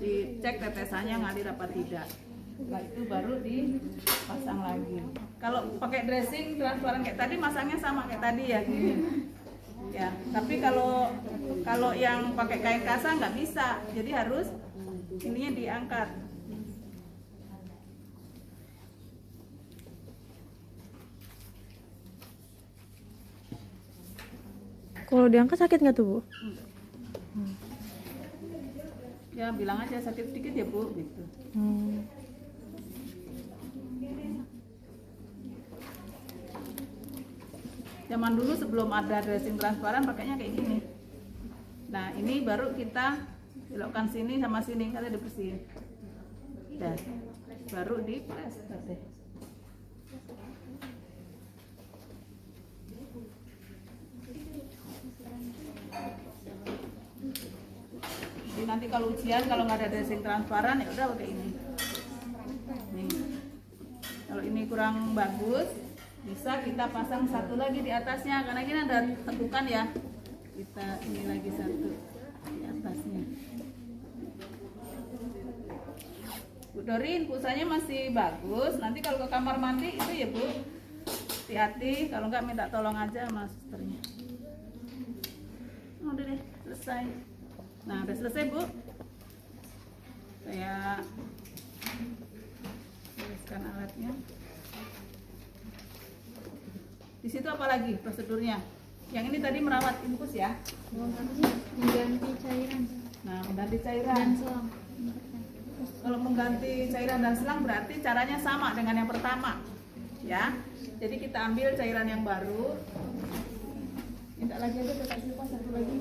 dicek tetesannya ngalir apa tidak. Setelah itu baru dipasang lagi. Kalau pakai dressing transparan kayak tadi, masangnya sama kayak tadi ya gini. Ya, tapi kalau yang pakai kain kasa nggak bisa, jadi harus ininya diangkat. Kalau diangkat sakit nggak tuh Bu? Ya bilang aja sakit sedikit ya Bu gitu. Zaman dulu sebelum ada dressing transparan pakainya kayak gini. Nah ini baru kita belokkan sini sama sini, kalian dibersihin. Dan baru di plester deh. Jadi nanti kalau ujian kalau nggak ada dressing transparan ya udah pakai ini. Nih. Kalau ini kurang bagus, bisa kita pasang satu lagi di atasnya karena ini ada tekukan ya. Kita ini lagi satu di atasnya. Bu Dorin, pulsanya masih bagus. Nanti kalau ke kamar mandi itu ya Bu, hati-hati. Kalau nggak minta tolong aja sama susternya. Udah deh, selesai. Nah, udah selesai Bu. Saya tuliskan alatnya. Di situ apa lagi prosedurnya? Yang ini tadi merawat infus ya. Mengganti cairan Nah, mengganti cairan. dan selang. Kalau mengganti cairan dan selang berarti caranya sama dengan yang pertama. Ya. Jadi kita ambil cairan yang baru. Minta lagi aja ke Kak Silva satu lagi.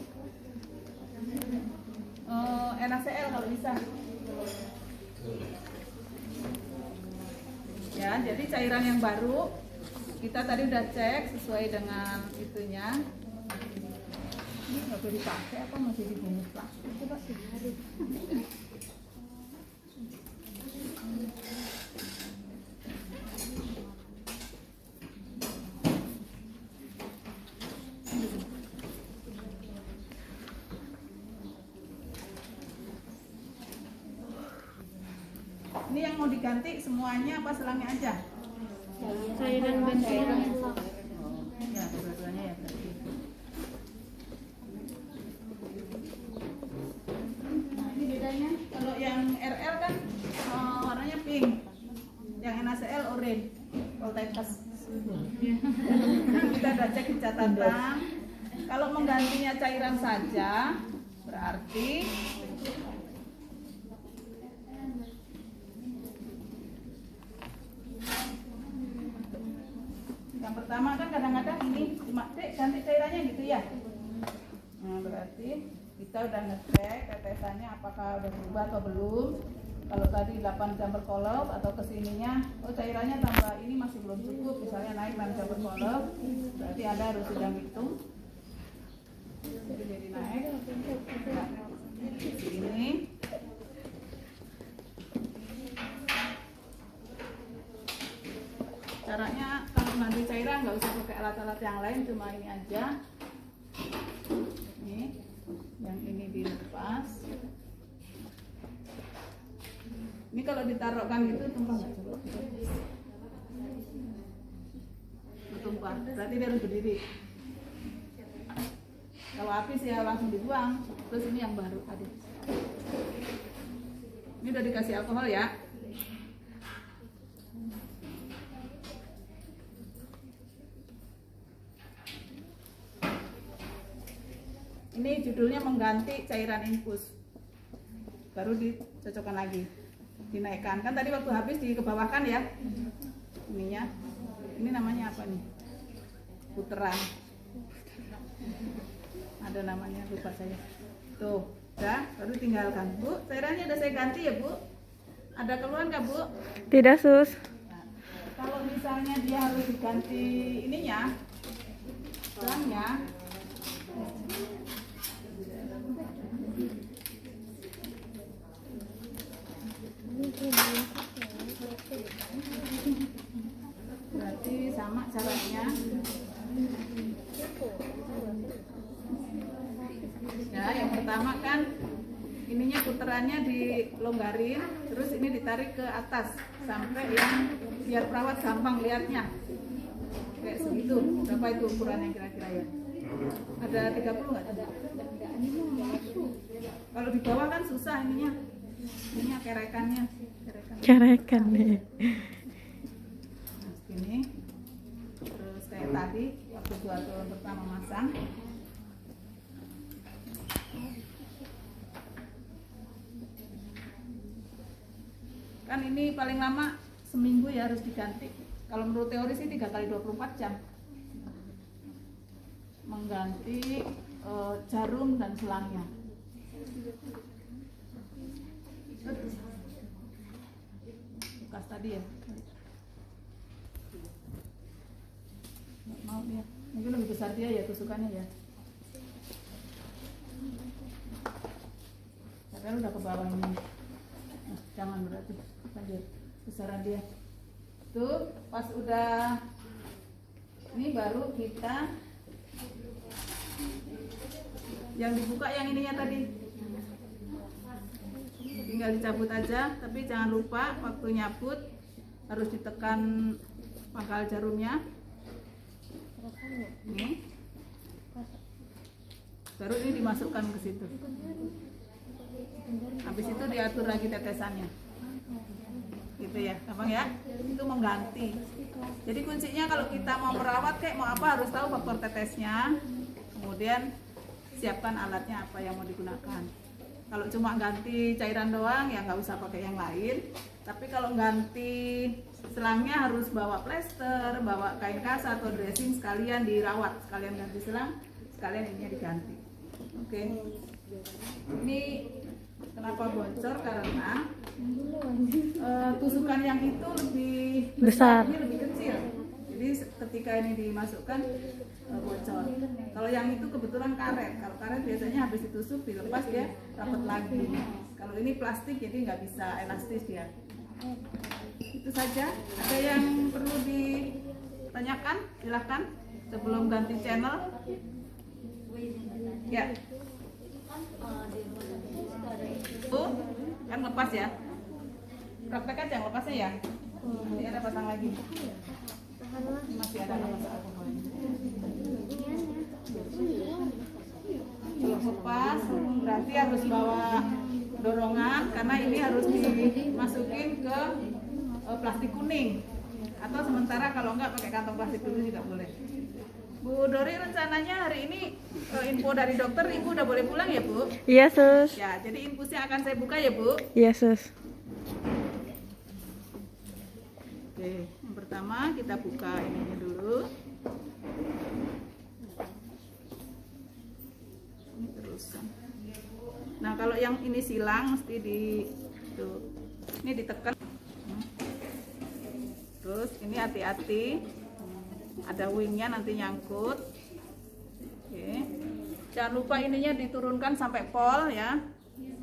NaCl kalau bisa. Ya, jadi cairan yang baru kita tadi udah cek sesuai dengan itunya. Ini nggak boleh dipakai apa masih dibungkus plastik? Coba sih. Ini yang mau diganti semuanya apa selangnya aja? Cairan dan selang. Ya, dua-duanya ya berarti. Nah, ini bedanya. Kalau yang RL kan warnanya pink. Yang NaCl orange. Voltaitas. Jadi kita udah cek di catatan. Kalau menggantinya cairan saja, berarti yang pertama kan kadang-kadang ini cuma ganti cairannya gitu ya. Nah berarti kita udah ngecek tetesannya apakah udah berubah atau belum. Kalau tadi 8 jam per kolom atau kesininya, oh cairannya tambah ini masih belum cukup, misalnya naik 6 jam per kolom, berarti Anda harus sudah ngitung. Jadi naik. Nah, ini. Caranya kalau mandi cairan nggak usah pakai alat-alat yang lain, cuma ini aja. Nih, yang ini dilepas. Ini kalau ditaruhkan gitu tumpah nggak coba? Tumpah, berarti dia harus berdiri. Kalau habis ya langsung dibuang. Terus ini yang baru tadi. Ini udah dikasih alkohol ya. Ini judulnya mengganti cairan infus. Baru dicocokkan lagi, dinaikkan. Kan tadi waktu habis dikebawahkan ya. Ininya. Ini namanya apa nih? Puteran. Ada namanya, lupa saya. Tuh, udah, baru tinggalkan. Bu, cairannya udah saya ganti ya, Bu. Ada keluhan nggak, Bu? Tidak, Sus. Nah, kalau misalnya dia harus diganti ininya, selangnya, berarti sama caranya. Ya, yang pertama kan ininya puterannya dilonggarin, terus ini ditarik ke atas sampai yang biar perawat gampang lihatnya. Kayak segitu. Berapa itu ukurannya kira-kira ya? Ada 30 nggak? Ada. Kalau di bawah kan susah ininya. Ininya kerekannya. Cerekan nih. Nah, segini. Terus kayak tadi waktu gua turun pertama masang. Kan ini paling lama seminggu ya harus diganti. Kalau menurut teori sih 3 kali 24 jam. Mengganti jarum dan selangnya. Bekas tadi ya. Nggak mau dia. Mungkin lebih besar dia ya tusukannya ya. Padahal udah ke bawah ini. Nah, jangan berarti lanjut besaran dia. Tuh pas udah ini baru kita yang dibuka yang ininya tadi. Tinggal dicabut aja, tapi jangan lupa waktu nyabut harus ditekan pangkal jarumnya. Ini. Baru ini dimasukkan ke situ. Habis itu diatur lagi tetesannya. Gitu ya, gampang ya? Itu mengganti. Jadi kuncinya kalau kita mau merawat kayak mau apa harus tahu faktor tetesnya. Kemudian siapkan alatnya apa yang mau digunakan. Kalau cuma ganti cairan doang ya nggak usah pakai yang lain. Tapi kalau ganti selangnya harus bawa plester, bawa kain kasa atau dressing sekalian dirawat, sekalian ganti selang, sekalian ininya diganti. Oke. Ini kenapa bocor karena tusukan yang itu lebih besar, ini lebih kecil. Jadi ketika ini dimasukkan bocor. Kalau yang itu kebetulan karet. Kalau karet biasanya habis ditusuk dilepas dia rapat lagi. Kalau ini plastik jadi nggak bisa elastis dia. Itu saja. Ada yang perlu ditanyakan? Silahkan sebelum ganti channel. Ya. Kan lepas ya. Praktekkan jangan lepasnya ya. Nanti ada pasang lagi. Masih ada masalah pokoknya. Kalau lepas berarti harus bawa dorongan karena ini harus dimasukin ke plastik kuning. Atau sementara kalau enggak pakai kantong plastik dulu juga boleh. Bu Dori rencananya hari ini info dari dokter Ibu udah boleh pulang ya Bu? Iya, Sus. Ya, jadi infusnya akan saya buka ya Bu. Iya, Sus. Oke, yang pertama kita buka ininya dulu. Ini terusan. Nah, kalau yang ini silang mesti tuh. Ini ditekan. Terus ini hati-hati. Ada wingnya nanti nyangkut. Oke. Jangan lupa ininya diturunkan sampai pol ya.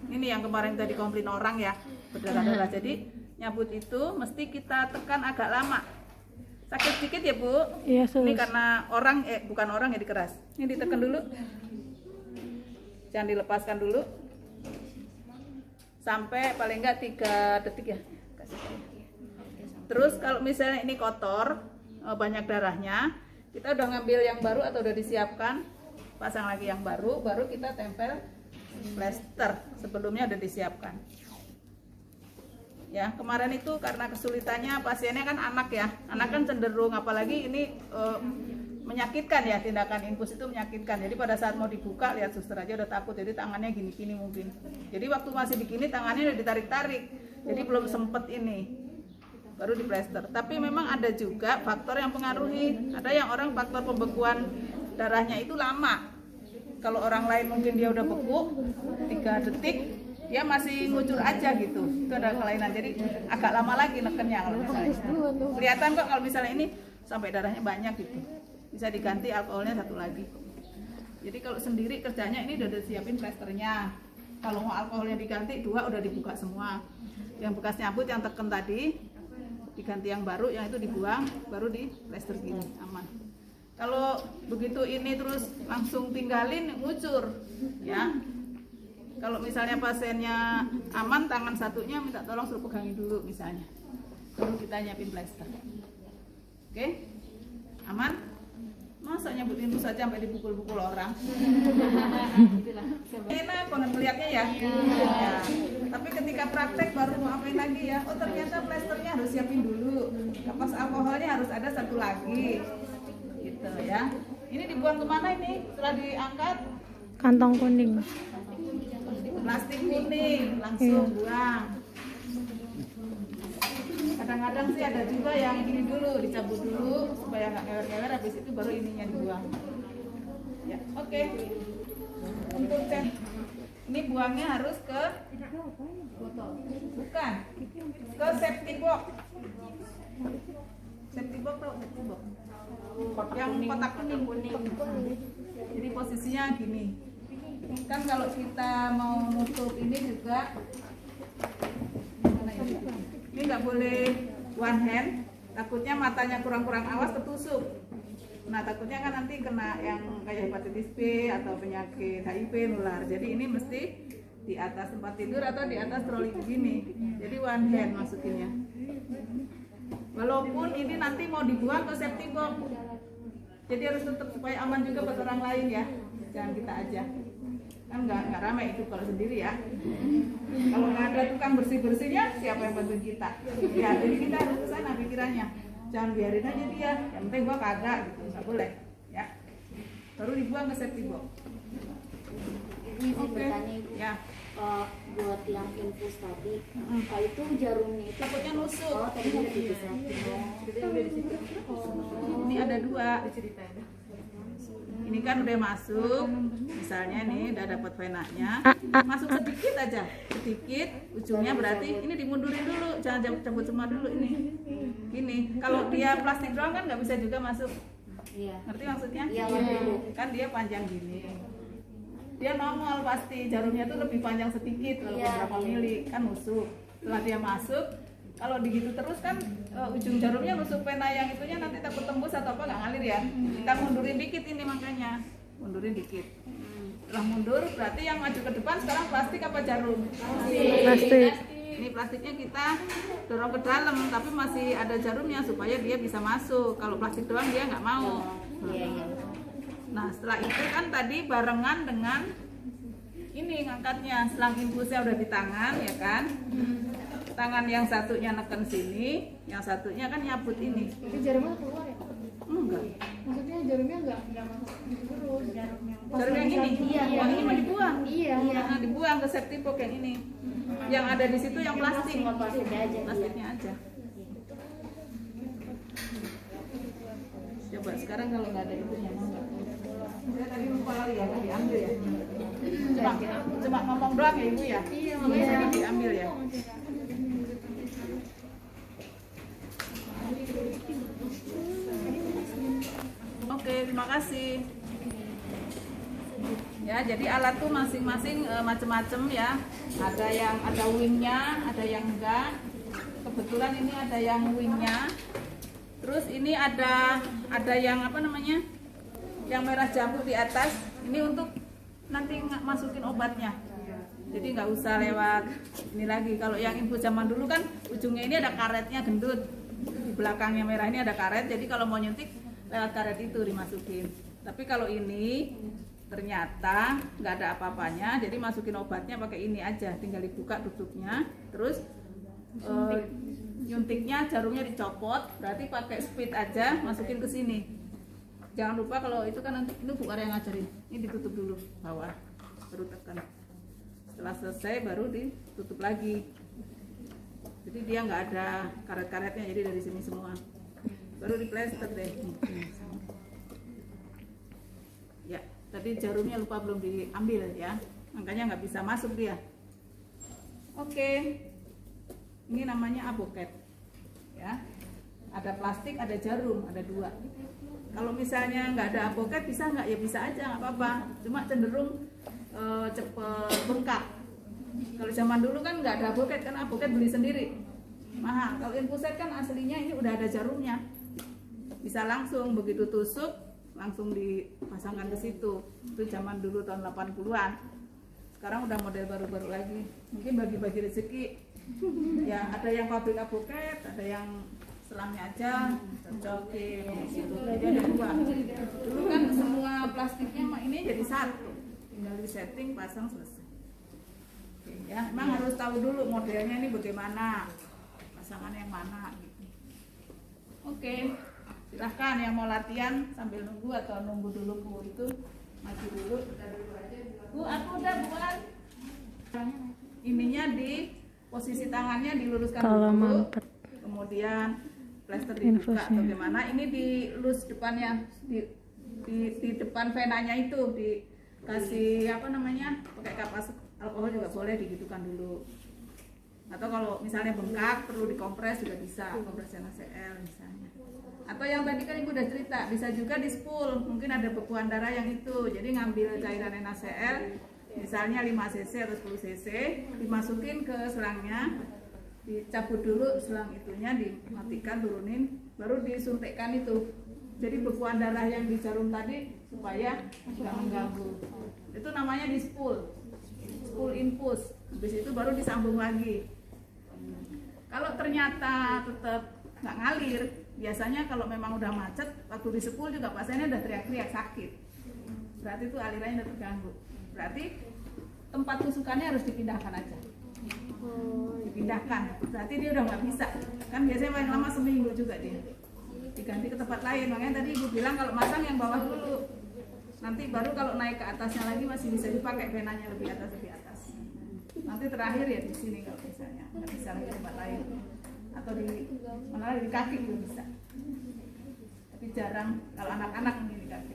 Ini yang kemarin tadi komplain orang ya, berdarah-darah. Jadi nyabut itu mesti kita tekan agak lama. Sakit sedikit ya Bu? Iya, Sus. Ini karena orang bukan orang ya dikeras. Ini ditekan dulu. Jangan dilepaskan dulu. Sampai paling enggak 3 detik ya. Terus kalau misalnya ini kotor, banyak darahnya, kita udah ngambil yang baru atau udah disiapkan, pasang lagi yang baru, baru kita tempel plester. Sebelumnya udah disiapkan. Ya, kemarin itu karena kesulitannya pasiennya kan anak ya, anak kan cenderung apalagi ini menyakitkan ya, tindakan infus itu menyakitkan. Jadi pada saat mau dibuka, lihat suster aja udah takut, jadi tangannya gini-gini mungkin. Jadi waktu masih begini tangannya udah ditarik-tarik, jadi belum sempet ini, baru di plester. Tapi memang ada juga faktor yang pengaruhi. Ada yang orang faktor pembekuan darahnya itu lama. Kalau orang lain mungkin dia udah beku 3 detik, dia masih ngucur aja gitu. Itu ada kelainan. Jadi agak lama lagi nekennya kalau misalnya. Kelihatan kok kalau misalnya ini sampai darahnya banyak gitu. Bisa diganti alkoholnya 1 lagi. Jadi kalau sendiri kerjanya ini udah disiapin plasternya. Kalau mau alkoholnya diganti 2 udah dibuka semua. Yang bekas nyabut yang teken tadi diganti yang baru, yang itu dibuang, baru di plaster gini aman. Kalau begitu ini terus langsung tinggalin ngucur ya. Kalau misalnya pasiennya aman, tangan satunya minta tolong suruh pegangin dulu misalnya, baru kita nyiapin plaster. Oke, aman? Masa nyebutin itu saja sampai dipukul-pukul orang? Enak konon melihatnya ya. Ya. Tapi ketika praktek baru mau apain lagi ya? Oh ternyata plasternya harus siapin dulu. Kapas alkoholnya harus ada 1 lagi. Gitu ya. Ini dibuang kemana ini? Setelah diangkat? Kantong kuning. Plastik kuning, langsung buang. Kadang-kadang sih ada juga yang ini dulu, dicabut dulu supaya nggak ngewer-ngewer, habis itu baru ininya dibuang. Ya, oke. Untuk cek, ini buangnya harus ke bukan, ke safety box. Safety box tau safety box? Yang kotak kuning. Jadi posisinya gini. Kan kalau kita mau nutup ini juga, ini nggak boleh one hand, takutnya matanya kurang-kurang awas ketusuk. Nah takutnya kan nanti kena yang kayak hepatitis B atau penyakit HIV nular. Jadi ini mesti di atas tempat tidur atau di atas troli begini. Jadi one hand masukinnya. Walaupun ini nanti mau dibuang ke safety box, jadi harus tetap supaya aman juga buat orang lain ya. Jangan kita aja. Kan nggak ramai itu kalau sendiri ya. Kalau nggak ada tukang bersih-bersihnya, siapa yang bantu kita? Ya, jadi kita harus ke sana pikirannya. Jangan biarin aja dia, yang penting gua kagak gitu, nggak boleh ya. Baru dibuang ke safety box. Oke. Ya. Buat yang infus tadi, itu jarumnya itu Takutnya nusuk. oh tadi udah dipisah. Ini ada 2. Ini kan udah masuk, misalnya nih udah dapat venanya, masuk sedikit aja, sedikit, ujungnya berarti ini dimundurin dulu, jangan cabut semua dulu ini. Gini, kalau dia plastik doang kan nggak bisa juga masuk. Iya. Ngerti maksudnya? Iya. Kan dia panjang gini. Dia nongol pasti, jarumnya tuh lebih panjang sedikit, walaupun berapa mili, kan nusuk. Setelah dia masuk, kalau digitu terus kan ujung jarumnya nusuk pena yang itunya nanti takut tembus atau apa nggak ngalir ya. Kita mundurin dikit ini makanya, mundurin dikit. Setelah mundur berarti yang maju ke depan sekarang plastik apa jarum? Plastik. Ini plastiknya kita dorong ke dalam tapi masih ada jarumnya supaya dia bisa masuk. Kalau plastik doang dia nggak mau. Nah setelah itu kan tadi barengan dengan ini ngangkatnya, selang infusnya udah di tangan ya kan. Tangan yang satunya neken sini, yang satunya kan nyabut ini. Tapi jarumnya keluar ya? Enggak. Maksudnya jarumnya enggak masuk terus Jarum yang ini, yang ini mau dibuang. Iya. Nah, dibuang ke safety box yang ini. Yang ada di situ yang plastik. Plastiknya aja. Plastiknya aja. Coba sekarang kalau nggak ada itunya mau nggak? Saya tadi lupa lagi ya, nggak diambil ya. Cuma ngomong doang ya ibu ya. Iya, makanya tadi diambil ya. Oke, terima kasih. Ya, jadi alat tuh masing-masing macam-macam ya. Ada yang ada wingnya, ada yang enggak. Kebetulan ini ada yang wingnya. Terus ini ada yang apa namanya? Yang merah jambu di atas. Ini untuk nanti masukin obatnya. Jadi nggak usah lewat ini lagi. Kalau yang infus zaman dulu kan ujungnya ini ada karetnya gendut. Di belakangnya merah ini ada karet. Jadi kalau mau nyuntik lewat karet itu dimasukin. Tapi kalau ini ternyata nggak ada apa-apanya, jadi masukin obatnya pakai ini aja, tinggal dibuka tutupnya, terus nyuntiknya jarumnya dicopot, berarti pakai speed aja masukin ke sini. Jangan lupa kalau itu kan nanti itu Bu Arya yang ngajarin. Ini ditutup dulu bawah, baru tekan. Setelah selesai baru ditutup lagi. Jadi dia nggak ada karet-karetnya, jadi dari sini semua. Baru diplester deh. Ya, tadi jarumnya lupa belum diambil ya, makanya nggak bisa masuk dia. Oke, ini namanya aboket. Ya, ada plastik, ada jarum, ada dua. Kalau misalnya nggak ada aboket bisa nggak? Ya bisa aja, nggak apa-apa. Cuma cenderung cepet bengkak. Kalau zaman dulu kan nggak ada aboket, karena aboket beli sendiri mahal. Kalau infuset kan aslinya ini udah ada jarumnya, bisa langsung begitu tusuk langsung dipasangkan ke situ. Itu zaman dulu tahun 80-an. Sekarang udah model baru-baru lagi. Mungkin bagi-bagi rezeki. Ya ada yang pabrik aboket, ada yang selangnya aja cocokin gitu. Jadi ada dua. Dulu kan semua plastiknya ini jadi satu, tinggal di setting, pasang, selesai. Oke, ya memang harus tahu dulu modelnya ini bagaimana, pasangan yang mana gitu. Oke, silahkan yang mau latihan sambil nunggu atau nunggu dulu Bu itu maju dulu. Bu, aku udah buat ininya di posisi tangannya diluruskan Kalau dulu, mampet. kemudian plester dibuka Infusnya. atau gimana. Ini dilus depannya, di depan venanya itu dikasih apa namanya, pakai kapas alkohol juga boleh, digitukan dulu. Atau kalau misalnya bengkak perlu dikompres juga bisa, kompres NaCl misalnya. Atau yang tadi kan Ibu udah cerita, bisa juga di spool, mungkin ada bekuan darah yang itu. Jadi ngambil cairan NaCl misalnya 5 cc atau 10 cc, dimasukin ke selangnya, dicabut dulu selang itunya, dimatikan, turunin, baru disuntikkan itu. Jadi bekuan darah yang di jarum tadi supaya nggak mengganggu. Itu namanya di spool infus. Habis itu baru disambung lagi. Kalau ternyata tetap nggak ngalir, biasanya kalau memang udah macet, waktu di spool juga pasiennya udah teriak-teriak sakit. Berarti itu alirannya udah terganggu. Berarti tempat tusukannya harus dipindahkan aja. Dipindahkan, berarti dia udah nggak bisa. Kan biasanya paling lama seminggu juga dia. Diganti ke tempat lain. Makanya tadi Ibu bilang kalau masang yang bawah dulu. Nanti baru kalau naik ke atasnya lagi masih bisa dipakai venanya lebih atas. Nanti terakhir ya di sini kalau misalnya nggak bisa lagi tempat lain. Atau di mana lagi, di kaki juga bisa. Tapi jarang kalau anak-anak mungkin di kaki.